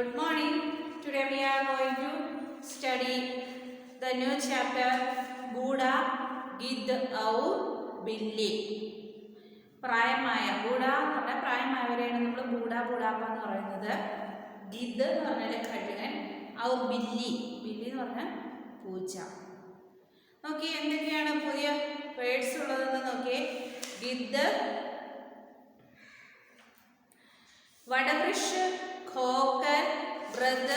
Good morning. Today we are going to study the new chapter Buddha Gid Aur Billi. പ്രായമായ ബൂഡ എന്ന് പറഞ്ഞാൽ പ്രായമായവരെയാണ് നമ്മൾ ബൂഡാപ്പ എന്ന് പറയുന്നത്. ഗിദ് എന്ന് പറഞ്ഞാൽ കഴുകൻ, ഔർ ബില്ലി എന്ന് പറഞ്ഞാൽ പൂച്ച. നോക്കി എന്തൊക്കെയാണ് പുതിയ വേർഡ്സ് ഉള്ളതെന്ന് നോക്കിയേ. ഗിദ്, വടവൃഷ്, खोकर, वृद्ध,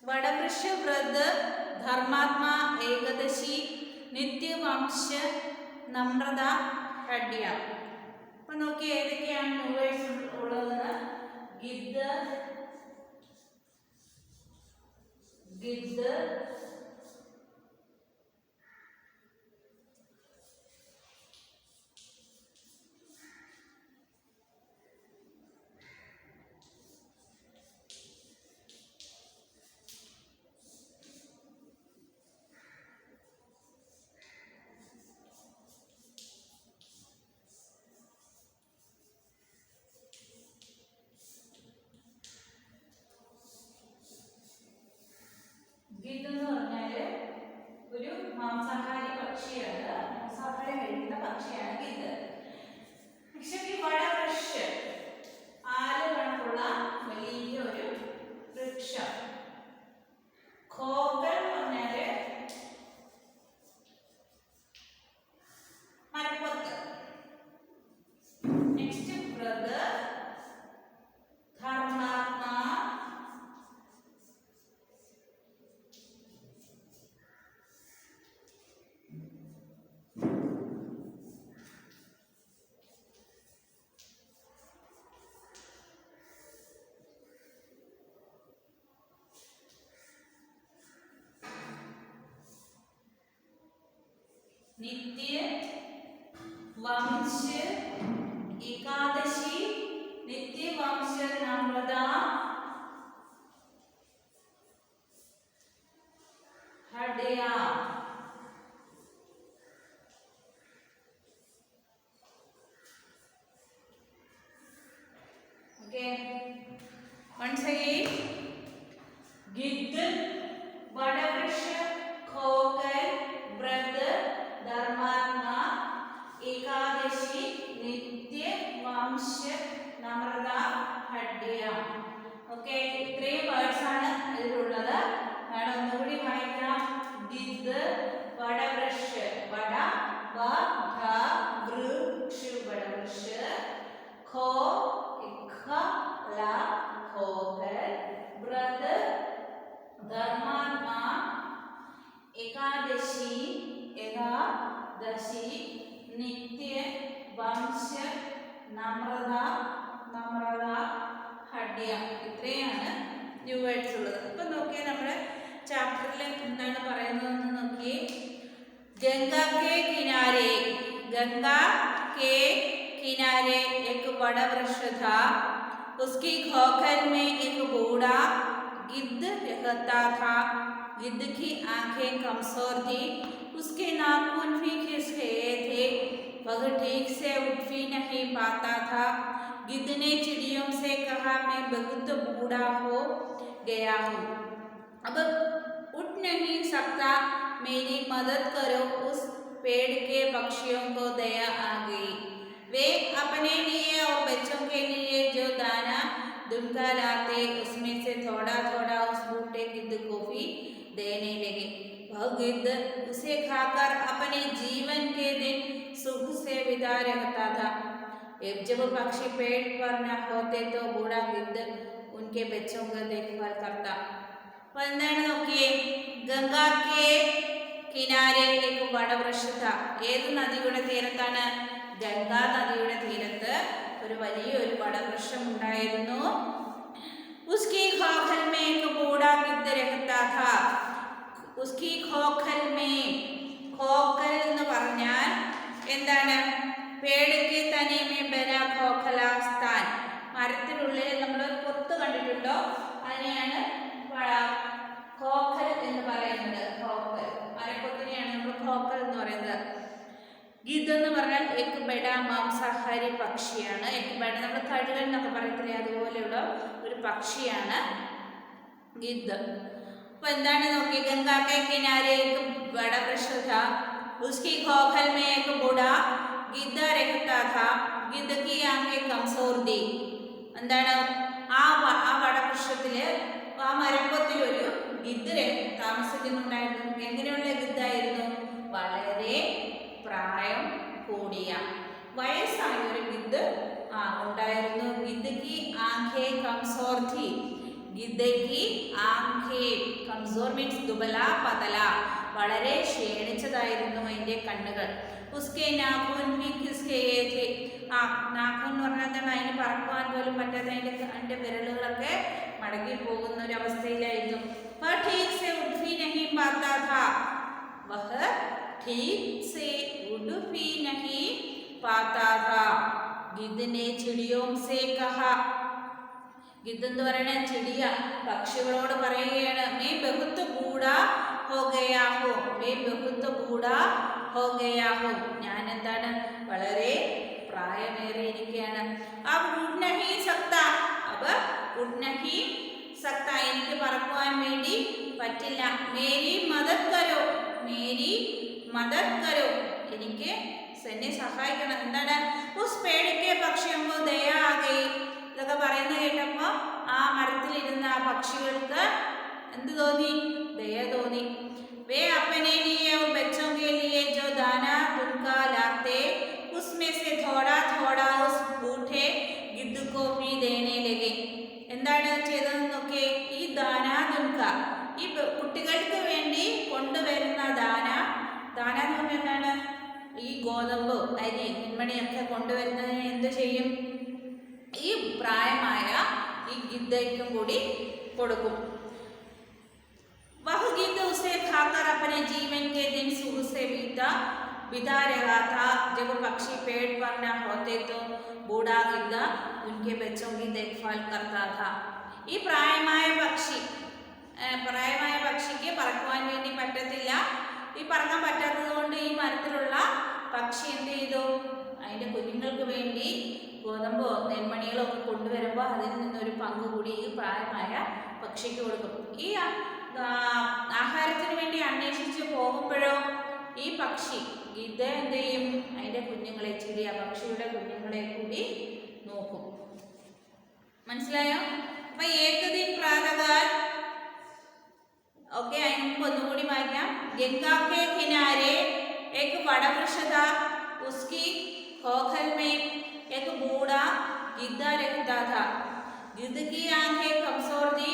वड़वृक्ष, वृद्ध, धर्मात्मा, एकदशी, नित्यवंश, नम्रത, ഹഡ്യ. അപ്പൊ നോക്കി ഏതൊക്കെയാണ് ന്യൂ വേർഡ്സ് ഉള്ളത്. ഗിദ്, ഗിദ് എന്ന് പറഞ്ഞാല് ഒരു മാംസാഹാരി പക്ഷിയാണ്. മാംസാഹാരം കഴിക്കുന്ന പക്ഷിയാണ് ഗിദ്. പക്ഷേ വടവൃക്ഷ്, ആല് കണക്കുള്ള വലിയൊരു വൃക്ഷം. ഖോക്കർ എന്ന് പറഞ്ഞാല് മരപ്പൊത്ത്. നെക്സ്റ്റ് വൃദ്ध, ധർമാത്മാ, नित्य वंश, एकादशी, नित्य वंश, नम्रता, हड्या. Okay, once again, गिद्ध, वड़वृक्ष, खोकर, वृद्ध, धर्मात्मा, एकादशी, नित्य वंश, नम्रത, ഹഡ്യ. ഓക്കെ, ഇത്രയും വേർഡ്സ് ആണ് ഇതിലുള്ളത്. ഞാൻ ഒന്നുകൂടി വായിക്കാം. ഗിദ്, വടവൃക്ഷ്, വട വ ധ വൃക്ഷ്, വടവൃക്ഷ്, ഖോ ഖ ല ഖോകർ, വൃദ്ध, धर्मात्मा, एकादशी, नित्य वंश, नम्रത, ഹഡ്യ. ഇത്രയാണ് ന്യൂ വേർഡ്സ് ഉള്ളത്. അപ്പൊ നോക്കിയേ, നമ്മുടെ ചാപ്റ്ററിൽ എന്താണ് പറയുന്നതെന്ന് നോക്കിയേ. गंगा के किनारे एक बड़ा वृक्ष था. उसकी खोखर में एक बूढ़ा गिद्ध रहता था. गिद्ध की आंखें कमजोर थी, उसके नाखून भी खिस गए थे. वह ठीक से उठ भी नहीं पाता था. गिद्ध ने चिड़ियों से कहा, मैं बहुत बूढ़ा हो गया हूँ, अब उठ नहीं सकता, मेरी मदद करो. उस पेड़ के पक्षियों को दया आ गई. वे अपने लिए और बच्चों के लिए जो दाना दुमका लाते, उसमें से थोड़ा थोड़ा उस बूढ़े गिद्ध को भी देने लगे. वह गिद्ध उसे खाकर अपने जीवन के दिन सुख से विदा रहता था. जब पक्षी पेट पर न होते तो बूढ़ा गिद्ध उनके बच्चों का देखभाल करता. എന്താണ് നോക്കിയേ. ഗംഗാ കെ കിനാരെ एक बड़ा वृक्ष था. ഏത് നദിയുടെ തീരത്താണ്? ഗംഗാ നദിയുടെ തീരത്ത് ഒരു വലിയൊരു വടവൃക്ഷം ഉണ്ടായിരുന്നു. उसकी खोखल में एक बूढ़ा गिद्ध रहता था. उसकी खोखल में, खोखൽ എന്ന് പറഞ്ഞാൽ എന്താണ്? पेड़ के तने में बना खोखला स्थान. മരത്തിനുള്ളിൽ നമ്മൾ കൊത്ത് കണ്ടിട്ടുണ്ടോ? അതിനെയാണ് खोखल എന്ന് പറയുന്നത്. खोखल മരക്കൊത്തിനെയാണ് നമ്മൾ खोखल എന്ന് പറയുന്നത്. ഗിദ് എന്ന് പറഞ്ഞാൽ എക് ബഡ മാംസാഹാരി പക്ഷിയാണ്. എക് ബഡ നമ്മൾ കഴുകൻ എന്നൊക്കെ പറയത്തില്ലേ, അതുപോലെയുള്ള ഒരു പക്ഷിയാണ് ഗിദ്. അപ്പൊ എന്താണ് നോക്കി, ഗംഗാ കെ കിനാരെ എക് ബഡ വൃക്ഷ था, उसकी खोखल में एक बूढ़ा गिद्ध रहता था, गिद्ध की आंखें कमजोर थी. എന്താണ് ആ വടവൃക്ഷത്തില് ആ മരപ്പൊത്തിൽ ഒരു ഗിദ്ദ് താമസിക്കുന്നുണ്ടായിരുന്നു. എങ്ങനെയുള്ള ഗിദ്ദായിരുന്നു? വളരെ പ്രായം കൂടിയ വയസ്സായ ഒരു ഗിദ്ദ് ഉണ്ടായിരുന്നു. ഗിദ്ദ് ആംഖേ കംസോർ थी, ഗിദ്ദ് ആംഖേ കംസോർ മീൻസ് ദുബല പതല, വളരെ ക്ഷീണിച്ചതായിരുന്നു അതിന്റെ കണ്ണുകൾ. ഉസ്കെ നാഖൂൻ ഭി ഖിസ്കേ थे, നാഖൂൻ എന്ന് പറഞ്ഞാൽ അതിന് പറക്കുവാൻ പോലും പറ്റാത്ത അതിന്റെ വിരലുകളൊക്കെ മടങ്ങി പോകുന്ന ഒരു അവസ്ഥയിലായിരുന്നു. വഹ് ठीक से उठ भी नहीं पाता था, वह ठीक से उड़ भी नहीं पाता था. गिद्ध ने चिड़ियों से कहा, ഗിദ്ദ് എന്ന് പറയുന്നത് ചിടിയ പക്ഷികളോട് പറയുകയാണ്, മേ ബഹുത്ത് ബൂഢാ ഹോ ഗയാ ഹോ, മേ ബഹുത്ത് ബൂഢാ ഹോ ഗയാ ഹോ, ഞാൻ എന്താണ് വളരെ പ്രായമേറിയിരിക്കുകയാണ്. അബ് ഉഡ് നഹീ സക്താ, അബ് ഉഡ് നഹീ സക്താ, എനിക്ക് പറക്കുവാൻ വേണ്ടി പറ്റില്ല. മേരി മദദ് കരോ, മേരി മദദ് കരോ, എനിക്ക് എന്നെ സഹായിക്കണം. എന്താണ് ഉസ് പേടിക്കെ പക്ഷിയമ്പോ ദയ ആ ഗയി, ഇതൊക്കെ പറയുന്നത് കേട്ടപ്പോ ആ മരത്തിലിരുന്ന ആ പക്ഷികൾക്ക് എന്ത് തോന്നി? ദയ തോന്നി. വേ അപ്പനെ ലിയേ और बच्चों के लिए जो दाना उनका लाते उसमें से थोड़ा थोड़ा उस बूढ़े गिद्ध को भी देने लगे. എന്താണ് ചെയ്തതെന്ന് നോക്കേ, ഈ ദാന ദുൻക, ഈ കുട്ടികൾക്ക് വേണ്ടി കൊണ്ടുവരുന്ന ദാന എന്ന് പറഞ്ഞാൽ എന്താണ്? ഈ ഗോതമ്പ് അരി നെന്മണിയൊക്കെ കൊണ്ടുവരുന്നതിന് എന്ത് ചെയ്യും? ഈ പ്രായമായ ഈ ഗിദ്ദയ്ക്കും കൂടി കൊടുക്കും. वह गिद्ध उसे खाकर अपने जीवन के दिन सुख से बिता रहा था. जब पक्षी पेट पर न होते तो बूढ़ा गिद्ध उनके बच्चों की देखभाल करता था. ഈ പ്രായമായ പക്ഷിക്ക് പറക്കുവാൻ വേണ്ടി പറ്റത്തില്ല. ഈ പറക്കാൻ പറ്റാത്തത് കൊണ്ട് ഈ മരത്തിലുള്ള പക്ഷി എന്ത് ചെയ്തു? അതിൻ്റെ കുഞ്ഞുങ്ങൾക്ക് വേണ്ടി ഗോതമ്പോ നെന്മണികളോ ഒക്കെ കൊണ്ടുവരുമ്പോൾ അതിൽ നിന്നൊരു പങ്ക് കൂടി ഈ പ്രായമായ പക്ഷിക്ക് കൊടുക്കും. ഈ ആഹാരത്തിന് വേണ്ടി അന്വേഷിച്ച് പോകുമ്പോഴോ ഈ പക്ഷി ഗിദ്ദ എന്ത് ചെയ്യും? അതിൻ്റെ കുഞ്ഞുങ്ങളെ, ചിടിയ പക്ഷിയുടെ കുഞ്ഞുങ്ങളെ കൂടി നോക്കും. മനസ്സിലായോ? അപ്പൊ ഏകദിൻ പ്രാതകാൽ, ഓക്കെ, അതിന് മുമ്പ് ഒന്നുകൂടി വായിക്കാം. ഗംഗാ കെ കിനാരെ एक बड़ा वृक्ष था, उसकी खोखल में एक बूढ़ा गिद्ध रहता था. गिद्ध की आंखें कमजोर थी,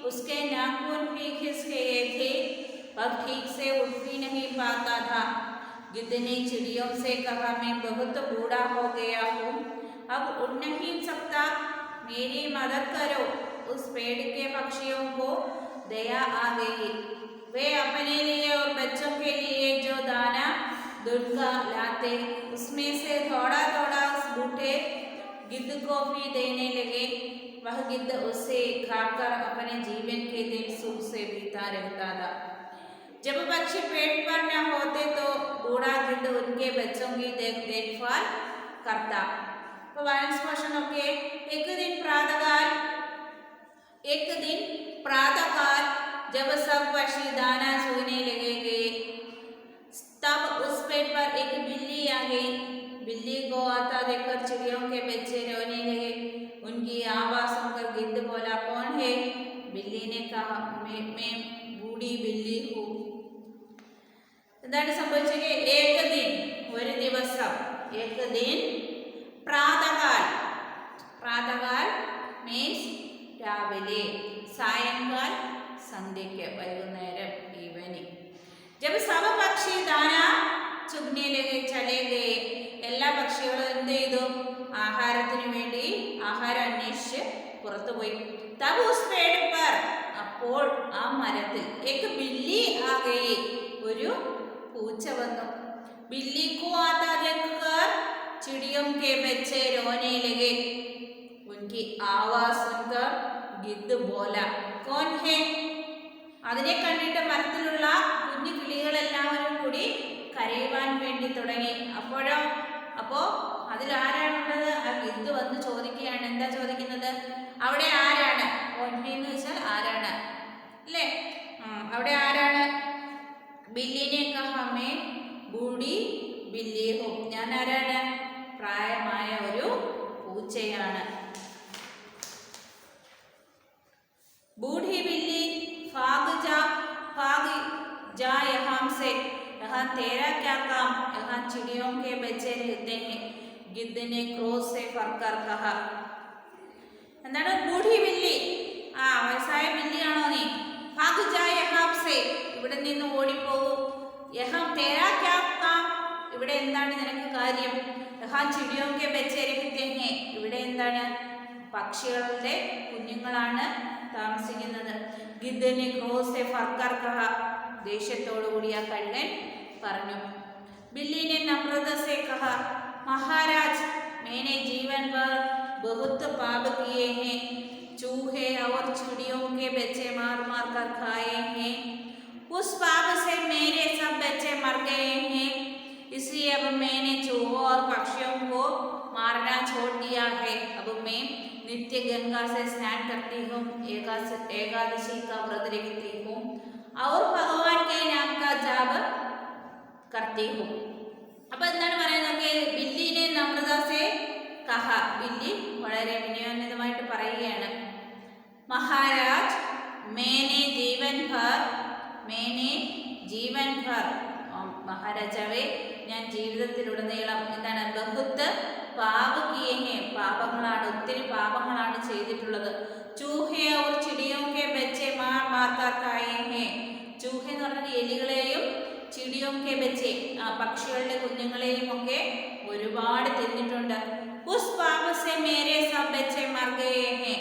उसके नाखून भी खिस गए थे, वह ठीक से उठ भी नहीं पाता था. गिद्ध ने चिड़ियों से कहा, मैं बहुत बूढ़ा हो गया हूँ, अब उड़ नहीं सकता, मेरी मदद करो. उस पेड़ के पक्षियों को दया आ गई. वे अपने लिए और बच्चों के लिए जो दाना दुनका लाते उसमें से थोड़ा थोड़ा उस बूढ़े गिद्ध को भी देने लगे. वह गिद्ध उसे खाकर अपने जीवन के दिन सुख से बीता रहता था. जब पक्षी पेट पर न होते तो बूढ़ा गिद्ध उनके बच्चों की देखभाल करता. तो वायंस क्वेश्चन ओके. एक दिन प्रातःकाल जब सब पक्षी दाना चुगने लगेंगे तब उस पेड़ पर एक बिल्ली आ गई. बिल्ली को आता देखकर चिड़ियों के बच्चे रोने लगे. उनकी आवाज सुनकर गिद्ध बोला, कौन है? बिल्ली ने कहा, मैं बूढ़ी बिल्ली हूँ. എന്താണ് സംഭവിച്ചത്? ഒരു ദിവസം, പ്രാതകാൽ മീൻസ് രാവിലെ, സായങ്കാൽ സന്ധ്യയ്ക്ക്, വൈകുന്നേരം, ഈവനിങ്. जब सब पक्षी दाना चुगने चले गए, എല്ലാ പക്ഷികളും എന്ത് ചെയ്തു? ആഹാരത്തിന് വേണ്ടി ആഹാരം അന്വേഷിച്ച് പുറത്തുപോയി. तब उस पेड़ पर, അപ്പോൾ ആ മരത്തിൽ एक बिल्ली आ गई, ഒരു പൂച്ച വന്നു. बिल्ली को आता देखकर चिड़ियों के बच्चे रोने लगे. उनकी आवाज सुनकर गिद्ध बोला, कौन है? അതിനെ കണ്ടിട്ട് മരത്തിലുള്ള കുഞ്ഞു കിളികളെല്ലാവരും കൂടി കരയുവാൻ വേണ്ടി തുടങ്ങി. അപ്പോൾ അതിലാരാണുള്ളത്? ആ ഗിദ്ദ് വന്ന് ചോദിക്കുകയാണ്. എന്താ ചോദിക്കുന്നത്? അവിടെ ആരാണ്? എന്ന് വെച്ചാൽ ആരാണ് അല്ലേ? അവിടെ ആരാണ്? ബില്ലിനെ കഹമേ ബൂഢി ബില്ലി ഹോ. ഞാൻ ആരാണ്? പ്രായമായ ഒരു പൂച്ചയാണ്. बूढ़ी बिल्ली भाग जा यहाँ से, यहाँ तेरा क्या काम, यहाँ चिड़ियों के बच्चे रहते हैं, गिद्ध ने क्रोध से फरकर कहा. എന്താണ് ബൂഢി ബില്ലി? വയസ്സായ ബില്ലിയാണോ നീ? ഭാഗ് ജാ യഹാം സേ, ഇവിടെ നിന്ന് ഓടിപ്പോകൂ. യഹാം തേരാ ക്യാ കാം, ഇവിടെ എന്താണ് നിനക്ക് കാര്യം? യഹാം ചിടിയോ കെ ബച്ചേ രഹത്തെ ഹേ, ഇവിടെ എന്താണ്? പക്ഷികളുടെ കുഞ്ഞുങ്ങളാണ് താമസിക്കുന്നത്. ഗിദ്ദനെ ക്രോസെ ഫർക്കർ കഹ, ദേഷ്യത്തോടുകൂടി ആ കള്ളൻ പറഞ്ഞു. ബില്ലിനെ നമ്രത സെ കഹ, മഹാരാജ് मैंने जीवन भर बहुत पाप किए हैं, चूहे और चिड़ियों के बच्चे मार मार कर खाए हैं, उस पाप से मेरे सब बच्चे मर गए हैं, इसलिए अब मैंने चूहों और पक्षियों को मारना छोड़ दिया है. अब मैं नित्य गंगा से स्नान करती हूँ, एकादशी का व्रत रखती हूँ और भगवान के नाम का जाप करती हूँ. അപ്പോൾ എന്താണ് പറയുന്നത്? ബില്ലിനെ നമ്രതാസെ കഹ, ബില്ലി വളരെ വിനയോന്നതമായിട്ട് പറയുകയാണ്. മഹാരാജ് മേനെ ജീവൻ ഭർ, മഹാരാജാവേ ഞാൻ ജീവിതത്തിലുടനീളം എന്താണ്? ബഹുത്ത് പാപ കിയേ ഹേ, പാപങ്ങളാണ്, ഒത്തിരി പാപങ്ങളാണ് ചെയ്തിട്ടുള്ളത്. ചൂഹെ ഔർ ചിടിയോം കെ ബച്ചെ മാർ മാർക്കാർ ഖായേ ഹേ, ചൂഹ എന്ന് പറഞ്ഞാൽ എലികളെയും ചിടിയോം കെ ബച്ചെ പക്ഷികളുടെ കുഞ്ഞുങ്ങളെയും ഒക്കെ ഒരുപാട് തിന്നിട്ടുണ്ട്. ഉസ് പാപ സെ മേരെ സബ് ബച്ചെ മർ ഗയേ ഹേ,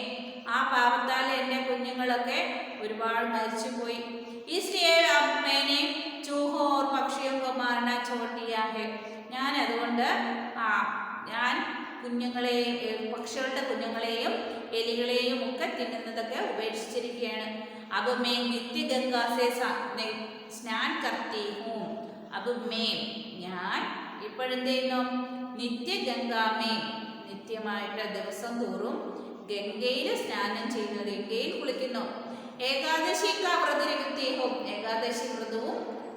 ആ പാപത്താൽ എൻ്റെ കുഞ്ഞുങ്ങളൊക്കെ ഒരുപാട് മരിച്ചുപോയി. इसलिए अब मैंने चूहों और पक्षियों को मारना छोड़ दिया है, ഞാൻ അതുകൊണ്ട് ഞാൻ കുഞ്ഞുങ്ങളെയും പക്ഷികളുടെ കുഞ്ഞുങ്ങളെയും എലികളെയും ഒക്കെ തിന്നുന്നതൊക്കെ ഉപേക്ഷിച്ചിരിക്കുകയാണ്. अब मैं नित्य गंगा से स्नान करती हूँ. अब मैं ഞാൻ ഇപ്പോഴെന്ത് ചെയ്യുന്നു? നിത്യ ഗംഗാമേ, നിത്യമായിട്ട് ദിവസം തോറും ഗംഗയിൽ സ്നാനം ചെയ്യുന്നു, ഗംഗയിൽ കുളിക്കുന്നു. ഏകാദശി കാ വ്രത രഖത്തി ഹോ, ഏകാദശി വ്രതവും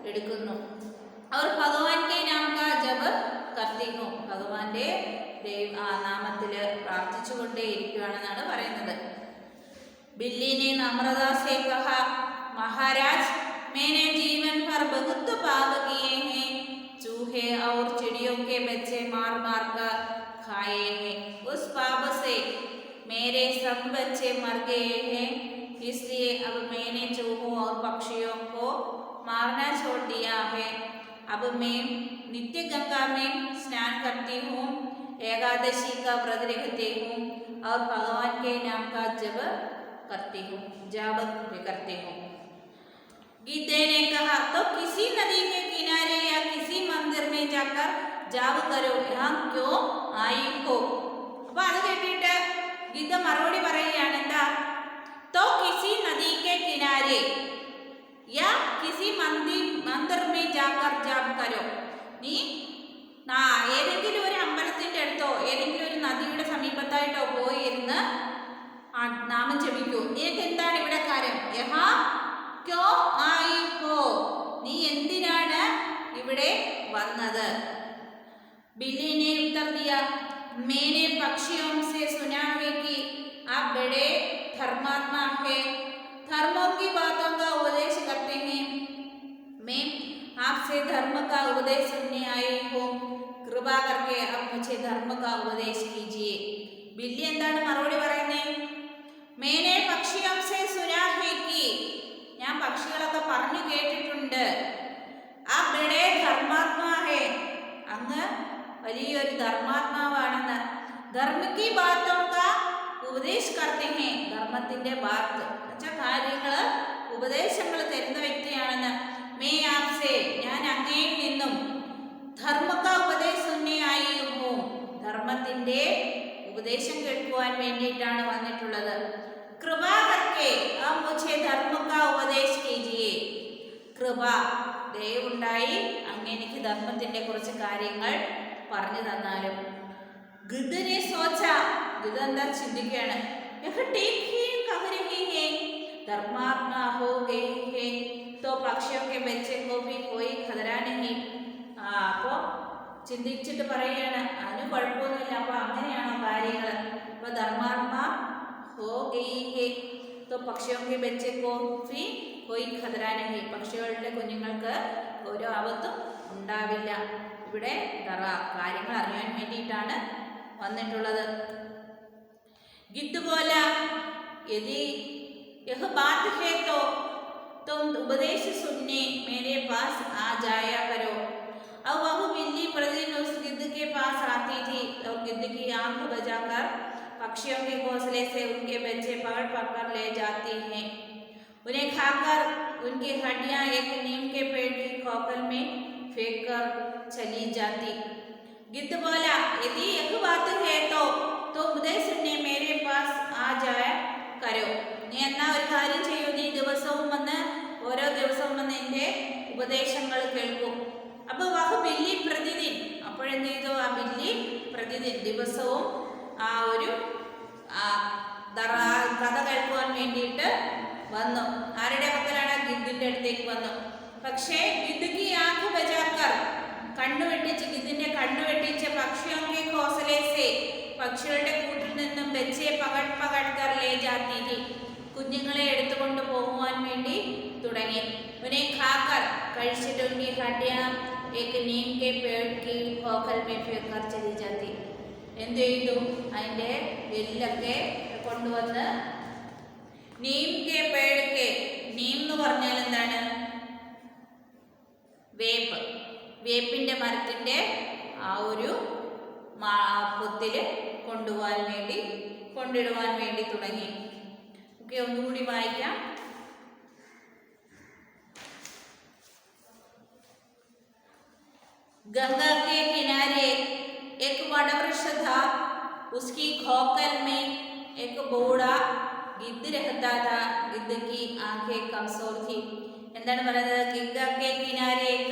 എടുക്കുന്നു. അവർ ഭഗവാൻ കെ നാം കാ ജപ് കർത്തി ഹോ, ഭഗവാന്റെ നാമത്തിൽ പ്രാർത്ഥിച്ചുകൊണ്ടേ ഇരിക്കുകയാണെന്നാണ് പറയുന്നത്. बिल्ली ने नम्रता से कहा, महाराज मैंने जीवन भर बहुत पाप किए हैं, चूहे और चिड़ियों के बच्चे मार मार कर खाए हैं, उस पाप से मेरे सब बच्चे मर गए हैं, इसलिए अब मैंने चूहों और पक्षियों को मारना छोड़ दिया है. अब मैं नित्य गंगा में स्नान करती हूँ, एकादशी का व्रत रखती हूँ और भगवान के नाम का जप करती हूँ, जाप करती हूँ. गीते ने कहा, तो किसी नदी के किनारे या किसी मंदिर में जाकर जाप करो, यहाँ क्यों आई हो. അപ്പോൾ അത് കേട്ടിട്ട് ഗീത മറുപടി പറയുകയാണ്. എന്താ? तो किसी नदी के किनारे या किसी मंदिर में जाकर जाप करो, നീ ഏതെങ്കിലും ഒരു അമ്പലത്തിന്റെ അടുത്തോ ഏതെങ്കിലും ഒരു നദിയുടെ സമീപത്തായിട്ടോ പോയി ഇരുന്ന് നാമം ജപിക്കൂ. നിനക്ക് എന്താണ് ഇവിടെ കാര്യം? യഹാ ക്യോ ആയി ഹോ, നീ എന്തിനാണ് ഇവിടെ വന്നത്? ബില്ലിനെ ഉത്തർ ദിയ, मैंने पक्षियों से सुना है कि आप बड़े धर्मात्मा है, धर्मों की बातों का उपदेश करते हैं, मैं आपसे धर्म का उपदेश सुनने आई हूँ, कृपा करके आप मुझे धर्म का उपदेश कीजिए. बिल्ली എന്താണ് മറുപടി പറയുന്നത്? मैंने पक्षियों से सुना है कि, ഞാൻ പക്ഷികളൊക്കെ പറഞ്ഞു കേട്ടിട്ടുണ്ട്, ആ ബഡേ ധർമാത്മാ ഹേ, അങ്ങ് വലിയൊരു ധർമാത്മാവാണെന്ന്. ധർമ്മക്കി ബാത്തോ കാ ഉപദേശ് കർത്തെ ഹേ, ധർമ്മത്തിന്റെ ബാത്ത് എന്നുവെച്ചാൽ കാര്യങ്ങൾ ഉപദേശങ്ങൾ തരുന്ന വ്യക്തിയാണെന്ന്. മേ ആപ്സെ, ഞാൻ അങ്ങയിൽ നിന്നും ധർമ്മക്ക ഉപദേശം സുന്നയായി ഹോ, ധർമ്മത്തിന്റെ ഉപദേശം കേൾക്കുവാൻ വേണ്ടിയിട്ടാണ് വന്നിട്ടുള്ളത്. കൃപ കർക്കെ അബ് മുझे ധർമ്മ കാ ഉപദേശ് കീജിയേ, കൃപ ദയവുണ്ടായി അങ്ങ് എനിക്ക് ധർമ്മത്തിന്റെ കുറച്ച് കാര്യങ്ങൾ പറഞ്ഞു തന്നാലും. ഗിദ്ദിനെ സോച്ച, ഗിദ് എന്താ ചിന്തിക്കുകയാണ്, धर्मात्मा हो गई है तो पक्षियों के बच्चे को भी कोई खतरा नहीं. അപ്പോൾ ചിന്തിച്ചിട്ട് പറയുകയാണ് അതിന് കുഴപ്പമൊന്നുമില്ല. അപ്പോൾ അങ്ങനെയാണോ കാര്യങ്ങൾ? അപ്പോൾ ധർമാത്മ ഹോ ഗയി ഹേ तो पक्षियों के बच्चे को भी कोई खतरा नहीं. പക്ഷികളുടെ കുഞ്ഞുങ്ങൾക്ക് ഒരു ആപത്തും ഉണ്ടാവില്ല. ഇവിടെ കാര്യങ്ങൾ അറിയാൻ വേണ്ടിയിട്ടാണ് വന്നിട്ടുള്ളത്. गिद्ध बोला यदि यह बात है तो तुम उपदेश सुनने मेरे पास आ जाया करो. अब वह बिल्ली प्रतिदिन उस गिद्ध के पास आती थी और गिद्ध की आंख बजाकर पक्षियों के घोंसले से उनके बच्चे पकड़ पकड़ ले जाती हैं. उन्हें खाकर उनकी हड्डियां एक नीम के पेड़ की खोखल में फेंक कर चली जाती. गिद्ध बोला यदि यह बात है तो उपदेश सुनने मेरे पास आ जाया करो. നീ എന്നാ ഒരു കാര്യം ചെയ്യൂ, നീ ദിവസവും വന്ന് ഓരോ ദിവസവും വന്ന് എൻ്റെ ഉപദേശങ്ങൾ കേൾക്കും. അപ്പോൾ വഹു ബില്ലി പ്രതിദിൻ, അപ്പോഴെന്ത് ചെയ്തു, ആ ബില്ലി പ്രതിദിൻ ദിവസവും ആ ഒരു കഥ കേൾക്കുവാൻ വേണ്ടിയിട്ട് വന്നു. ആരുടെ പക്കലാണ്? ഗിദ്ദിൻ്റെ അടുത്തേക്ക് വന്നു. പക്ഷേ ഗിദ്ദിക്ക് ആഖ് ബജാക്കർ, കണ്ണുവെട്ടിച്ച്, ഗിദ്ദിന്റെ കണ്ണുവെട്ടിച്ച് പക്ഷിയോങ്കെ ഘോസലേസെ, പക്ഷികളുടെ കൂട്ടിൽ നിന്നും ബച്ചെ പകട് പകട് കർ ലേ ജാത്തി थी, കുഞ്ഞുങ്ങളെ എടുത്തുകൊണ്ട് പോകുവാൻ വേണ്ടി തുടങ്ങി. ഉനെ ഖാക്കർ, കഴിച്ചിട്ട് ഉनकी हड्डियां एक नीम के पेड़ की खोखल में फेंक कर चली जाती. എന്ത് ചെയ്തു? അതിൻ്റെ എല്ലൊക്കെ കൊണ്ടുവന്ന് നീം കെ പേഴ്, നീം എന്ന് പറഞ്ഞാൽ എന്താണ്? വേപ്പ്, വേപ്പിൻ്റെ മരത്തിൻ്റെ ആ ഒരു പൊത്തിൽ കൊണ്ടിടുവാൻ വേണ്ടി തുടങ്ങി. ഓക്കെ, ഒന്നുകൂടി വായിക്കാം. गंगा के किनारे एक वटवृक्ष था, उसकी खोखल में एक बूढ़ा गिद्ध रहता था. गिद्ध की आंखें कमजोर थी. എന്താണ് പറയുന്നത്? ഗംഗാക്കെ കിനാരെ ഏക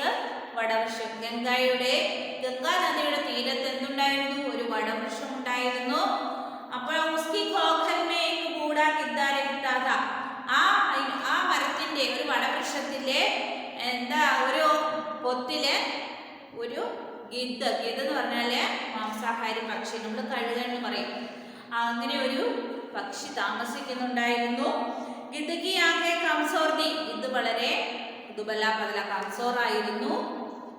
വടവൃക്ഷം, ഗംഗാ നദിയുടെ തീരത്ത് എന്തുണ്ടായിരുന്നു? ഒരു വടവൃക്ഷം ഉണ്ടായിരുന്നു. അപ്പോൾ ഉസ്കി ഖോഖൽ മേ ഏക ബൂഢാ ഗിദ്ദ രഹതാ താ, ആ മരത്തിന്റെ, ഒരു വടവൃക്ഷത്തിലെ എന്താ ഒരു പൊത്തില് ഒരു ഗിദ്ദ് എന്ന് പറഞ്ഞാല് മാംസാഹാരി പക്ഷി, നമ്മൾ കഴുകെന്ന് പറയും, അങ്ങനെ ഒരു പക്ഷി താമസിക്കുന്നുണ്ടായിരുന്നു. ഗിദ്ദ് ആകെ കംസോർദി, ഗിദ്ദ് വളരെ ദുബല പതല കംസോറായിരുന്നു,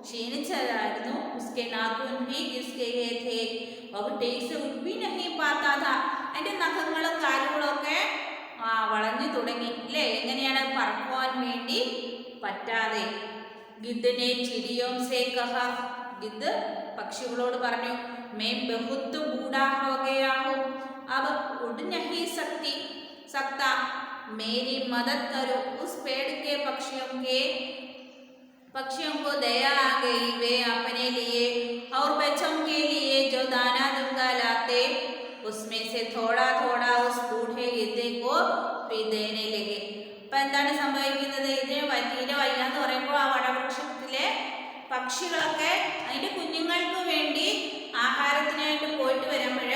ക്ഷീണിച്ചതായിരുന്നു. ഉസ്കെ നാഖൂൻ ഭി ഗിസ്കെ थे, वह ठीक से उठ भी नहीं पाता था. അതിന്റെ നഖങ്ങളും കാലുകളും ഒക്കെ വളഞ്ഞു തുടങ്ങി അല്ലേ? എങ്ങനെയാണ്? പറക്കുവാൻ വേണ്ടി പറ്റാതെ. ഗിദ്ദിനെ ചിടിയോം സേ കഹ, ഗിദ്ദ് പക്ഷികളോട് പറഞ്ഞു, मैं बहुत बूढ़ा हो गया हूँ, अब उड़ नहीं सकता, मेरी मदद करो. उस पेड़ के पक्षियों को दया आ गई. वे अपने लिए और बच्चों के लिए जो दाना दूंगा लाते, उसमें से थोड़ा थोड़ा उस बूढ़े गिद्धे को भी देने लगे. അപ്പം എന്താണ് സംഭവിക്കുന്നത്? ഇതിന് തീരെ വയ്യാന്ന് പറയുമ്പോൾ ആ വടവൃക്ഷത്തിലെ പക്ഷികളൊക്കെ അതിൻ്റെ കുഞ്ഞുങ്ങൾക്ക് വേണ്ടി ആഹാരത്തിനായിട്ട് പോയിട്ട് വരുമ്പോൾ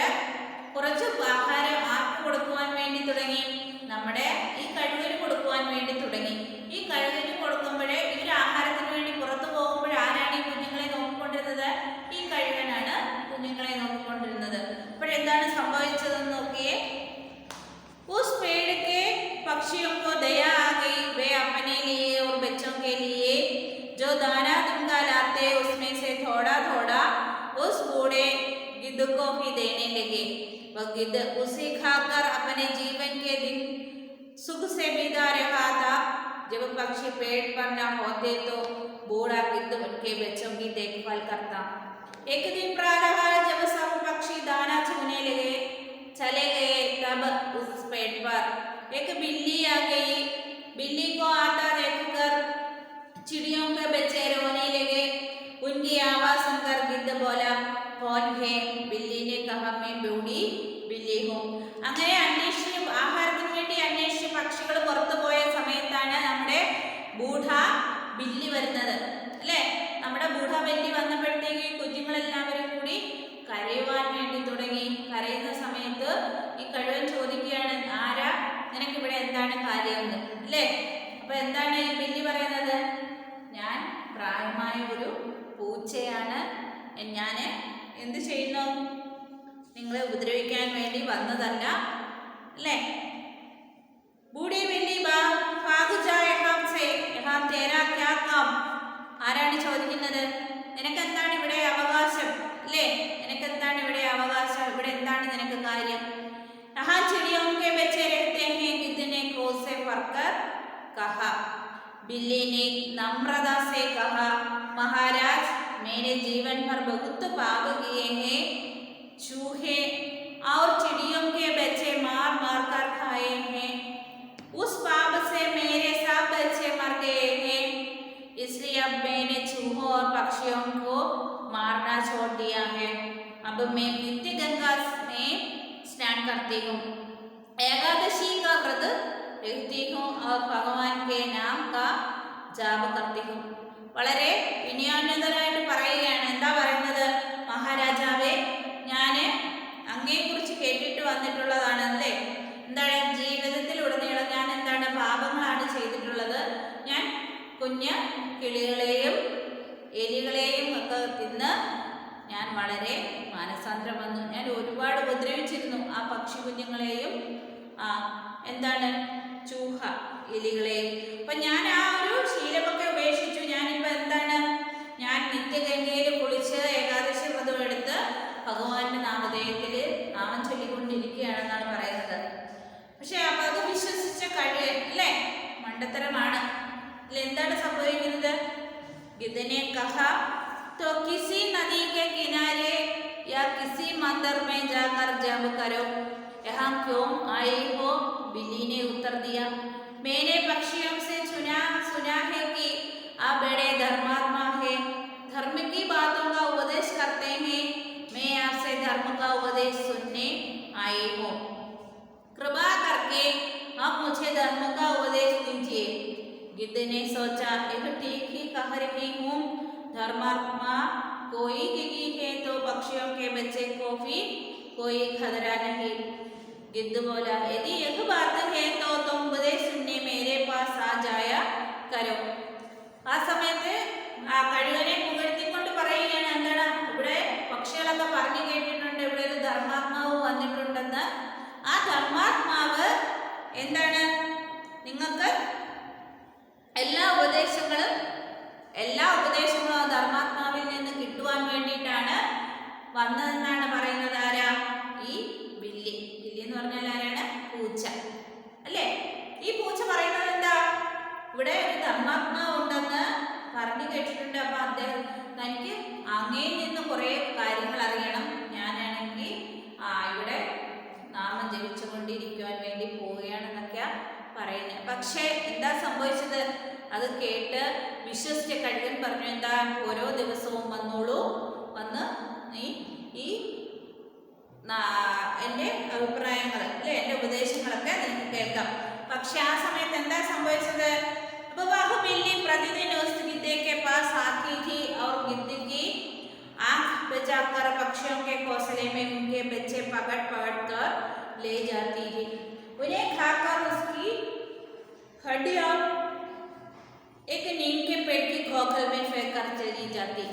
കുറച്ച് ആഹാരം ആർക്ക് കൊടുക്കുവാൻ വേണ്ടി തുടങ്ങി? നമ്മുടെ ഈ കഴുകന് കൊടുക്കുവാൻ വേണ്ടി തുടങ്ങി. ഈ കഴുകന് കൊടുക്കുമ്പോഴേ ഇവർ ആഹാരത്തിന് വേണ്ടി പുറത്തു പോകുമ്പോൾ ആരാണ് ഈ കുഞ്ഞുങ്ങളെ നോക്കിക്കൊണ്ടിരുന്നത്? ഈ കഴുകനാണ് കുഞ്ഞുങ്ങളെ നോക്കിക്കൊണ്ടിരുന്നത്. അപ്പോഴെന്താണ് സംഭവിച്ചതെന്ന് നോക്കിയേ. उस पेड़ के पक्षियों को दया आ गई. वे अपने लिए और बच्चों के लिए जो दाना दूंगा लाते, उसमें से थोड़ा थोड़ा उस बूढ़े गिद्ध को भी देने लगे. वह गिद्ध उसे खाकर अपने जीवन के दिन सुख से बिता रहा था. जब पक्षी पेड़ पर न होते तो बूढ़ा गिद्ध उनके बच्चों की देखभाल करता. एक दिन प्रातः जब सब पक्षी दाना चुगने चले गए, तब उस पेड़ पर एक बिल्ली आ गई. बिल्ली को आता देखकर चिड़ियों के बच्चे रोने लगे. उनकी आवाज सुनकर गिद्ध बोला, कौन है? बिल्ली ने कहा, मैं बूढ़ी बिल्ली हूँ. അങ്ങനെ ആഹാരത്തിന് വേണ്ടി അന്വേഷിച്ച് പക്ഷികൾ പുറത്തു പോയ സമയത്താണ് നമ്മുടെ ബൂഢ ബില്ലി വരുന്നത് അല്ലേ? നമ്മുടെ ബൂഢബല്ലി വന്നപ്പോഴത്തേക്ക് കുഞ്ഞുങ്ങളെല്ലാവരും കൂടി കരയുവാൻ വേണ്ടി തുടങ്ങി. കരയുന്ന സമയത്ത് ഈ കഴുകൻ ചോദിക്കുകയാണ്, ആരാ, നിനക്ക് ഇവിടെ എന്താണ് കാര്യമെന്ന് അല്ലേ? അപ്പൊ എന്താണ് ഈ ബില്ലി പറയുന്നത്? ഞാൻ പ്രായമായ ഒരു പൂച്ചയാണ്, ഞാൻ എന്ത് ചെയ്യുന്നു, നിങ്ങളെ ഉപദ്രവിക്കാൻ വേണ്ടി വന്നതല്ല അല്ലേ? ബൂഢി ബില്ലി ആരാണ് ചോദിക്കുന്നത്? നിനക്കെന്താണ് ഇവിടെ അവകാശം അല്ലേ? നിനക്കെന്താണ് ഇവിടെ അവകാശം? ഇവിടെ എന്താണ് നിനക്ക് കാര്യം? बिल्ली ने नम्रता से कहा, महाराज मैंने जीवन भर बहुत पाप किए हैं, चूहे और चिड़ियों के बच्चे मार मार कर खाए हैं, उस पाप से मेरे सब बच्चे मर गए हैं, इसलिए अब मैंने चूहों और पक्षियों को मारना छोड़ दिया है। अब मैं नित्य गंगा में स्नान करती हूँ, एकादशी का व्रत रखती हूँ और भगवान के नाम का जाप करती हूँ। വളരെ വിനയാന്വിതരായിട്ട് പറയുകയാണ്. എന്താ പറയുന്നത്? മഹാരാജാവേ, ഞാൻ അങ്ങയെക്കുറിച്ച് കേട്ടിട്ട് വന്നിട്ടുള്ളതാണ് അല്ലേ? എന്താണ് ജീവിതത്തിലുടനീളം ഞാൻ എന്താണ് പാപങ്ങളാണ് ചെയ്തിട്ടുള്ളത്. ഞാൻ കുഞ്ഞ് കിളികളെയും എലികളെയും ഒക്കെ തിന്ന് ഞാൻ വളരെ മാനസാന്തരം വന്നു. ഞാൻ ഒരുപാട് ഉപദ്രവിച്ചിരുന്നു ആ പക്ഷി കുഞ്ഞുങ്ങളെയും എന്താണ് ചൂഹ എലികളെയും. അപ്പൊ ഞാൻ ആ ഒരു ശീലമൊക്കെ ഉപേക്ഷിച്ചു. ഞാനിപ്പോൾ എന്താണ്, ഞാൻ നിത്യഗംഗയിൽ കുളിച്ച് ഏകാദശി വ്രതം എടുത്ത് ഭഗവാന്റെ നാമധേയത്തിൽ നാമം ചൊല്ലിക്കൊണ്ടിരിക്കുകയാണെന്നാണ് പറയുന്നത്. പക്ഷെ അപ്പൊ അത് വിശ്വസിച്ച കഴിവ് അല്ലേ? മണ്ടത്തരമാണ്. ഇതിൽ എന്താണ് സംഭവിക്കുന്നത്? ഗിദ്ദനെ കഹാ तो किसी नदी के किनारे या किसी मंदिर में जाकर जप करो, यहाँ क्यों आई हो? बिल्ली ने उत्तर दिया, मैंने पक्षियों से सुना है कि आप बड़े धर्मात्मा है, धर्म की बातों का उपदेश करते हैं, मैं आपसे धर्म का उपदेश सुनने आई हूँ, कृपा करके आप मुझे धर्म का उपदेश दीजिए। गिद्ध ने सोचा, यह ठीक ही कह रही हूँ, धर्मात्मा कोई गिगी है तो पक्षियों के बच्चे को भी कोई खतरा नहीं। गिद्ध बोला, यदि यह बात है तो तुम उपदेश सुनने मेरे पास आ जाया करो। ആ സമയത്ത് ആ കഴുകനെ പുകഴ്ത്തിക്കൊണ്ട് പറയുകയാണ്, എന്താണ്, ഇവിടെ പക്ഷികളൊക്കെ പറഞ്ഞു കേട്ടിട്ടുണ്ട് ഇവിടെ ഒരു ധർമാത്മാവ് വന്നിട്ടുണ്ടെന്ന്. ആ ധർമാത്മാവ് എന്താണ്, നിങ്ങൾക്ക് എല്ലാ ഉപദേശങ്ങളും ധർമാത്മാവിൽ നിന്ന് കിട്ടുവാൻ വേണ്ടിയിട്ടാണ് വന്നതെന്നാണ് പറയുന്നത്. ആരാ? ഈ ബില്ലി. ബില്ലി എന്ന് പറഞ്ഞാൽ ആരാണ്? പൂച്ച അല്ലേ? ഈ പൂച്ച പറയുന്നത് എന്താ, ഇവിടെ ഒരു ധർമാത്മാവ് ഉണ്ടെന്ന് പറഞ്ഞു കേട്ടിട്ടുണ്ട്. അപ്പൊ അദ്ദേഹം തനിക്ക് അങ്ങയിൽ നിന്ന് കുറെ കാര്യങ്ങൾ അറിയണം. ഞാനാണെങ്കിൽ ഇവിടെ നാമം ജപിച്ചുകൊണ്ടിരിക്കുവാൻ വേണ്ടി പോവുകയാണെന്നൊക്കെയാ പറയുന്നത്. പക്ഷേ എന്താ സംഭവിച്ചത്? അത് കേട്ട് വിശ്വസിച്ച കഴുകൻ പറഞ്ഞു, എന്താ, ഓരോ ദിവസവും വന്നോളൂ, വന്ന് നീ ഈ എൻ്റെ അഭിപ്രായങ്ങൾ അല്ലെ എൻ്റെ ഉപദേശങ്ങളൊക്കെ നിങ്ങൾക്ക് കേൾക്കാം. പക്ഷെ ആ സമയത്ത് എന്താ സംഭവിച്ചത്? अब वह बिल्ली प्रतिदिन उस गिद्धे के पास आती थी और गिद्ध की आंख बचाकर पक्षियों के घोंसले में उनके बच्चे पकड़ कर ले जाती थी, उन्हें खाकर उसकी हड्डियां एक नीम के पेड़ की खोखल में फेंक कर चली जाती.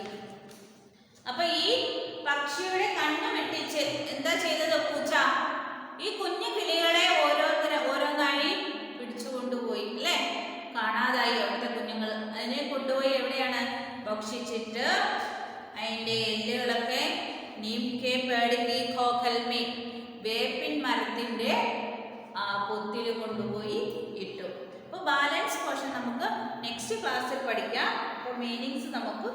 അപ്പൊ ഈ പക്ഷിയുടെ കണ്ണ് വെട്ടിച്ച് എന്താ ചെയ്തത് പൂച്ച? ഈ കുഞ്ഞു കിളികളെ ഓരോന്നായി പിടിച്ചു കൊണ്ടുപോയി അല്ലേ? കാണാതായി അവിടുത്തെ കുഞ്ഞുങ്ങൾ. അതിനെ കൊണ്ടുപോയി എവിടെയാണ് ഭക്ഷിച്ചിട്ട് അതിൻ്റെ എല്ലുകളൊക്കെ നീംകെ പേടിക്ക് ഖോഖൽമേ വേപ്പിൻ മരത്തിൻ്റെ പൊത്തിൽ കൊണ്ടുപോയി ഇട്ടു. അപ്പോൾ ബാലൻസ് പോർഷൻ നമുക്ക് നെക്സ്റ്റ് ക്ലാസ്സിൽ പഠിക്കാം. അപ്പോൾ മീനിങ്സ് നമുക്ക്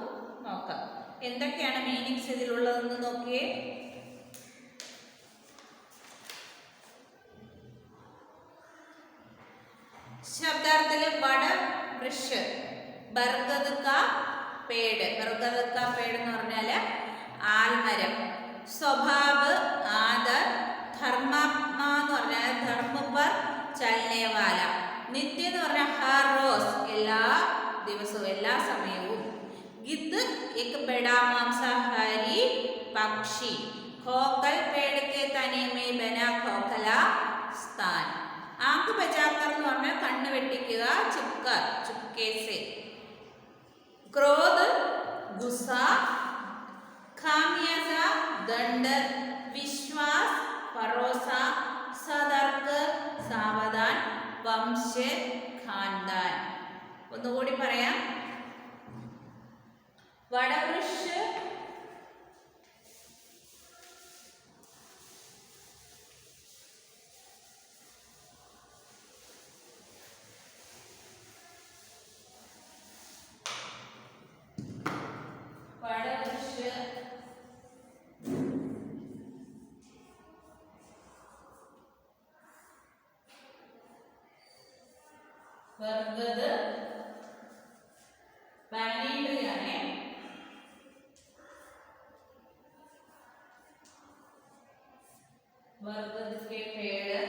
നോക്കാം. എന്തൊക്കെയാണ് മീനിങ്സ് ഇതിലുള്ളതെന്ന് നോക്കിയേ. ശബ്ദാർത്ഥത്തിൽ വട വൃക്ഷ്, ബർഗദ് കാ പേട്, ബർഗദ് കാ പേട് എന്ന് പറഞ്ഞാൽ ആൽമരം, സ്വഭാവ് ആദർ, ധർമാത്മ എന്ന് പറഞ്ഞാൽ ധർമ്മ പർ ചലനേവാല, നിത്യ എന്ന് പറഞ്ഞാൽ ഹർ റോസ് എല്ലാ ദിവസവും बड़ा मांसाहारी पक्षी. खोखल पेड़ के तने में बना खोखला स्थान. आंख बचाकर എന്ന് പറഞ്ഞാൽ കണ്ണ് വെട്ടിക്കുക. ചുപ്കർ ചുപ്കെ से. क्रोध गुस्सा, खामियाजा दंड, विश्वास भरोसा, सतर्क सावधान, वंश खानदान. ഒന്നുകൂടി പറയാം. വടവൃക്ഷ वर्गद बानेंद्रियाने वर्गद के पेड़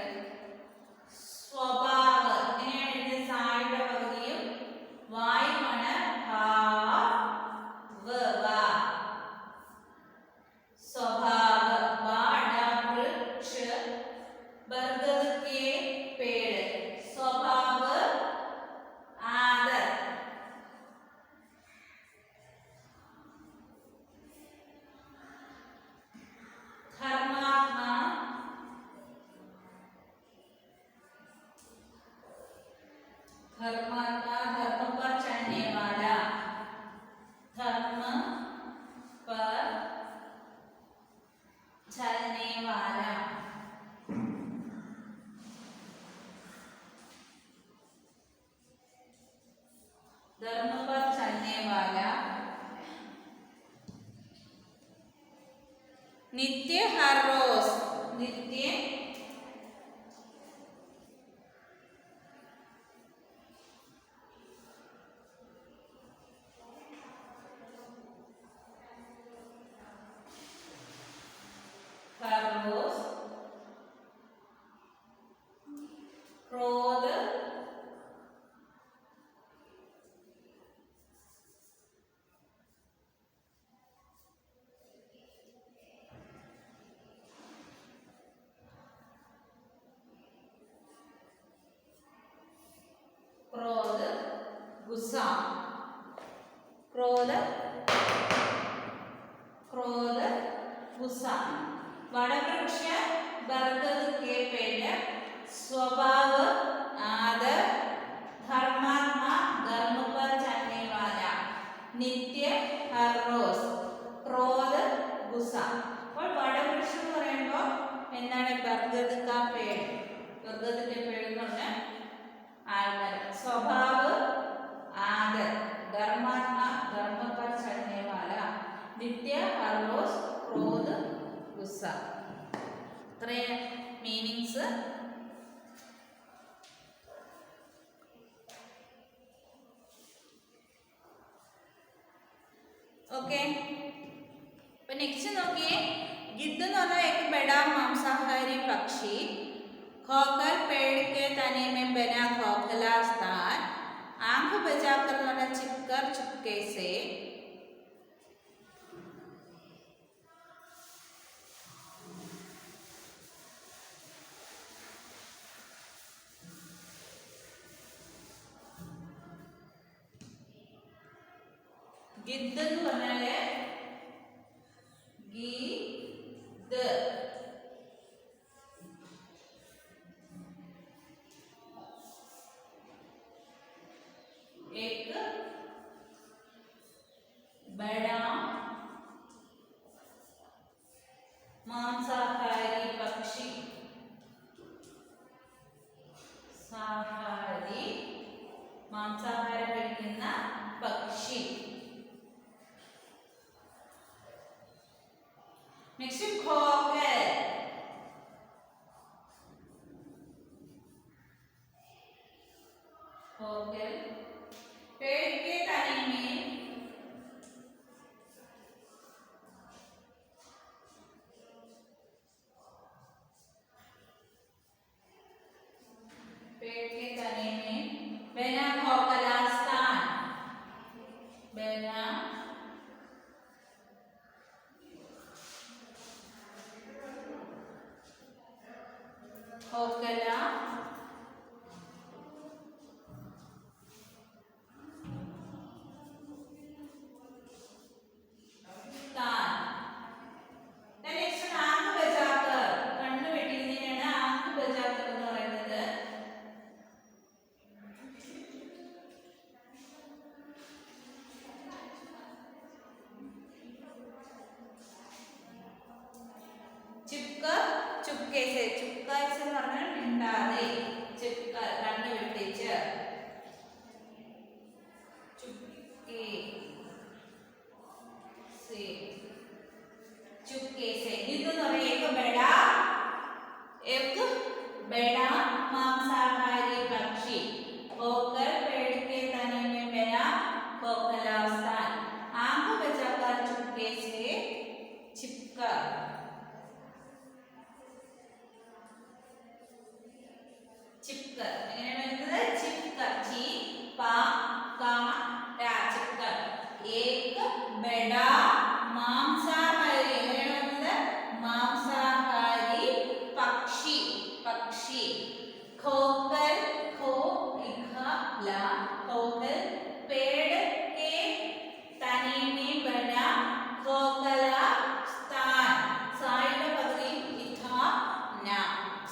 स्वभाव इन्हें साइड पगड़ियों वायुमन भाव वा स्वभाव वाड़ा वृक्ष वर्गद के पेड़ स्वभाव आदर धर्मात्मा धर्मात्मा धर्म पर चलने वाला धर्म पर चलने वाला धर्म पर चलने वाला नित्य हर रोज नित्य हर रोज क्रोध क्रोध गुस्सा क्रोध क्रोध गुस्सा वड़वृक्ष बरगद के पेड़ स्वभाव आदर धर्मात्मा धर्म पर चलने वाला नित्य हर रोज क्रोध गुस्सा और वड़वृक्ष എന്ന് പറയുമ്പോൾ എന്താണ് ബർഗദ് का पेड़ बरगद के पेड़ എന്ന് പറഞ്ഞാൽ आदर स्वभाव आदर धर्मात्मा धर्म पर चलने वाला नित्य हर रोज क्रोध गुस्सा. इത്രയും മീനിങ്സ് ओके. അപ്പോൾ നെക്സ്റ്റ് നോക്കിയേ. गिद्ध എന്ന് പറഞ്ഞാൽ एक बड़ा मांसाहारी पक्षी. खोखल पेड़ के तने में बना खोखला स्थान. आंख बचाकर वाला चिपकर चुपके से. गिद्ध എന്ന് പറഞ്ഞാല് ഗിദ്ദ് एक बड़ा मांसाहारी पक्षी साहारी मांसाहार കഴിക്കുന്ന പക്ഷി. नेक्स्ट खोखल खोखल पेड़ के तने में पेड़ के तने में बना खोखला स्थान बना चुपके से എന്ന് പറഞ്ഞാൽ മിണ്ടാതെ ചുക്ക കണ്ണ് വെട്ടിച്ച് चुपके से गिद्ध എന്ന് പറഞ്ഞാൽ एक बड़ा मांसाहारी पक्षी होकर पेड़ के तने में मेरा खोखला स्थान आंख बचाकर चुपके से छिपकर छिपकर छिपकर ची पा का रा छिपकर एक बड़ा मांसाहारी मांसाहारी पक्षी पक्षी खोकर खो लिखा ला खोकर पेड़ के तने में बड़ा खोखला स्थान साइड पगड़ी लिखा ना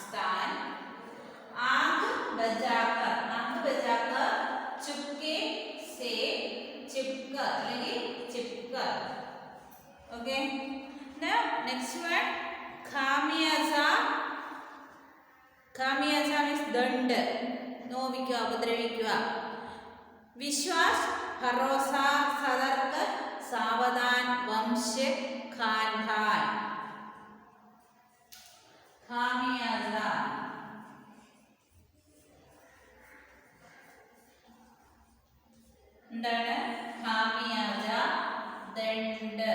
स्थान आंख बजाकर चुपके से चिपकर चिपकर ओके now next one खामियाजा खामियाजा means दंड നോവിക്കുക ഉപദ്രവിക്കുക विश्वास भरोसा सतर्क सावधान वंश खानदान खामियाजा എന്താണ് ഖാമിയാജ ദണ്ഡ്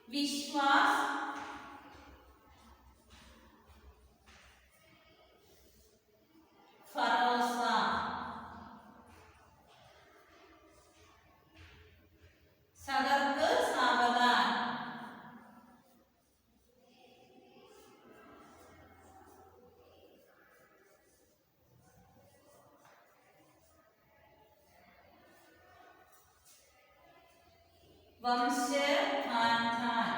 വിശ്വാസ് ഫറോസ സതർക്ക് സാവധാൻ वंश खानदान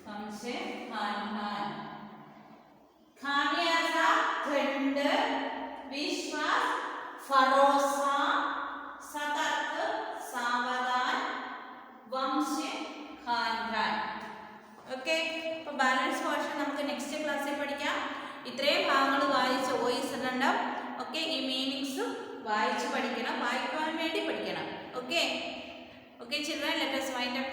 वंश खानदान खामियाजा दंड विश्वास भरोसा सतर्क सावधान वंश खानदान ओके അപ്പോൾ ബാലൻസ് പോർഷൻ നമുക്ക് നെക്സ്റ്റ് ക്ലാസ്സിൽ പഠിക്കാം ഇത്രയും ഭാഗങ്ങൾ വായിച്ച് വോയിസ് ഇടണം ഓക്കെ ഈ മീനിങ്സ് വായിച്ച് പഠിക്കണം വായിക്കാൻ വേണ്ടി പഠിക്കണം okay okay children let us wind up